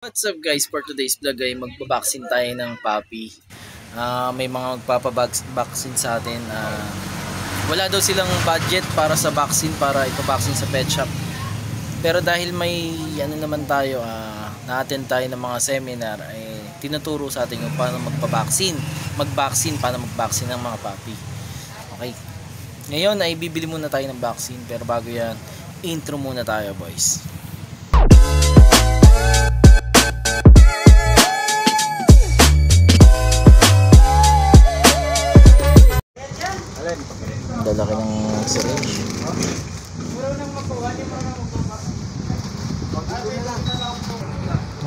What's up guys, for today's vlog ay magbabaksin tayo ng puppy. May mga magpapabaksin sa atin. Wala daw silang budget para sa vaccine, para ipabaksin sa pet shop. Pero dahil may ano naman tayo, na-attend tayo ng mga seminar, ay tinuturo sa atin kung paano magpabaksin, paano magbaksin ng mga puppy. Okay. Ngayon ay bibili muna tayo ng vaccine, pero bago yan, intro muna tayo boys. Lalaki ng syringe.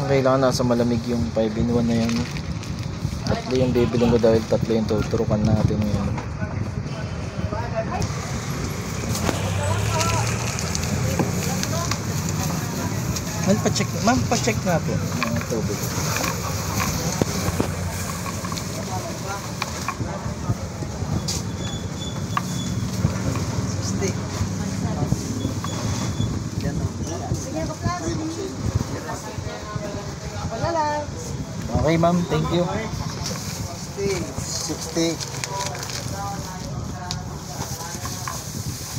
Kailangan nasa malamig yung 5-in-1 na yan. Tatlo yung bibiling ko dahil tatlo yung tuturukan natin ngayon. Ma'am, pa-check nga po ang tubig. Okay ma'am, thank you. 60.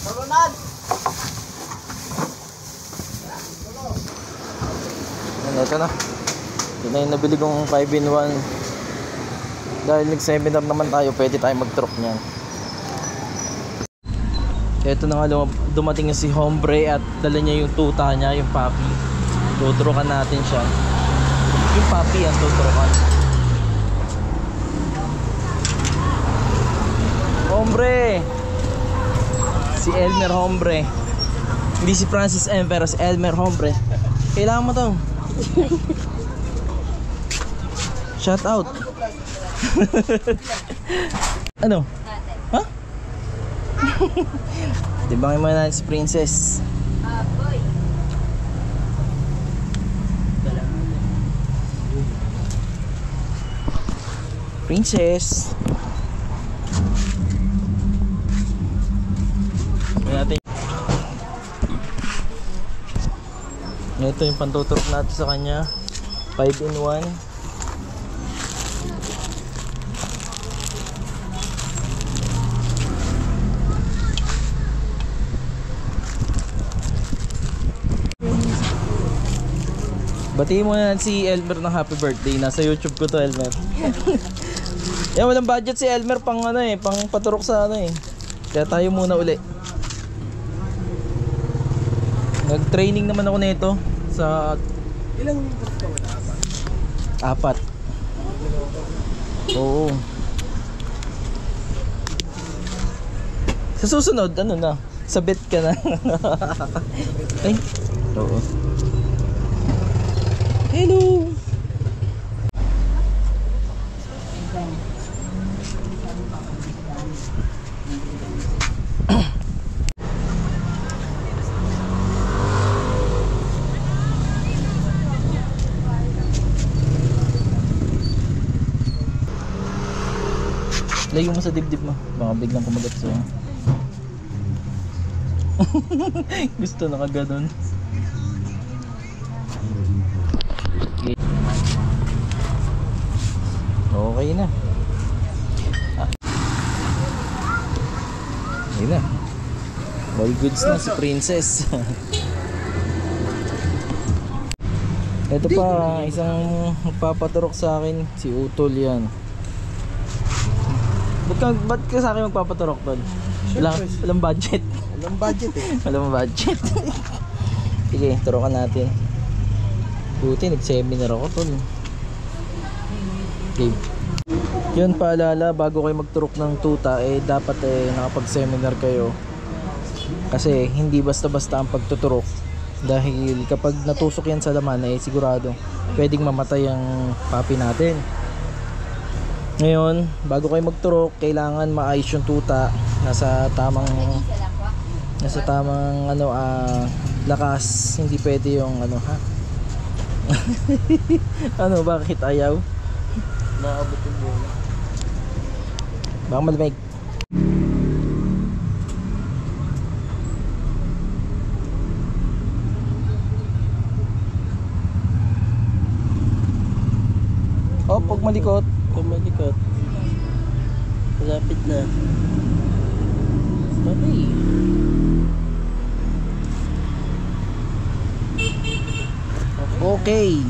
Tulunad. Ito na. Ito na yung nabili kong 5-in-1. Dahil nag-seminar naman tayo, pwede tayo mag-truck niyan. Ito na nga, dumating na si Hombre at dala niya yung tuta niya, yung puppy. Tuturukan natin siya. Yung puppy ang tuturukan. Hombre! Si Elmer Hombre. Hindi si Francis M, pero si Elmer Hombre. Kailangan mo to. Shout out. Ano? Ha? Dibangin mo na si Princess. Boy. Princess. Ito yung pantuturok natin sa kanya. 5-in-1. Batiin mo na si Elmer ng happy birthday. Nasa YouTube ko to, Elmer. Yan, walang budget si Elmer pang ano pang paturok sa ano Kaya tayo muna uli. Nag-training naman ako nito sa ilang apat. Oo. Sa susunod ano na? Sabit ka na. Ay. Oo. Hello. Layo mo sa dibdib mo. Baka biglang kumagat sa'yo. Gusto nakaganon. Okay na. Okay na. All goods na si Princess. Ito pa, isang magpapaturok sa akin. Si Utol yan. Ba't ka sa akin magpapaturok doon? Walang budget. Walang budget Walang budget. Sige, turokan natin. Buti, nag-seminar ako tol. Okay. Yun, paalala, bago kayo magturok ng tuta, dapat nakapag-seminar kayo. Kasi hindi basta-basta ang pagtuturok. Dahil kapag natusok yan sa laman, sigurado pwedeng mamatay ang puppy natin. Ngayon, bago kayo magturok, kailangan maayos yung tuta, nasa tamang lakas, hindi pwede yung ano, bakit ayaw? Naabot yung bola. Baka malamig. Huwag malikot. Kumalikot. Malapit na. Okay. Okay.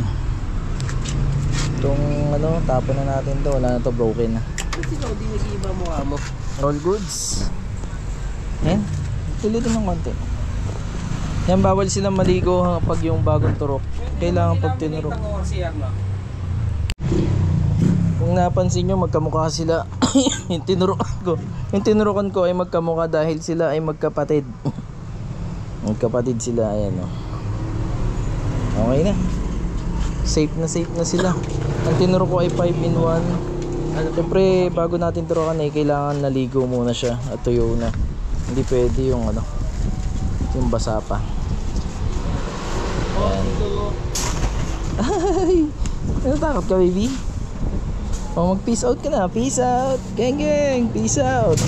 Itong ano, tapon na natin to. Wala na to, broken na. Kasi ikaw di nag-iiba mukha mo. All goods. Yan. Tulitin ng konti. Yan, bawal silang maligo pag yung bagong turok. Kailangan pag tinurok. Kung napansin nyo, magkamukha sila. Yung tinurukan ko ay magkamukha dahil sila ay magkapatid. Magkapatid sila, ayan o. Okay na. Safe na sila. Ang tinuro ko ay 5-in-1. Siyempre bago natin turukan ay kailangan naligo muna siya at tuyo na. Hindi pwede yung ano, yung basa pa. Ay, natakot ka baby? Oh, mag peace out ka na. Peace out. Gang gang, peace out.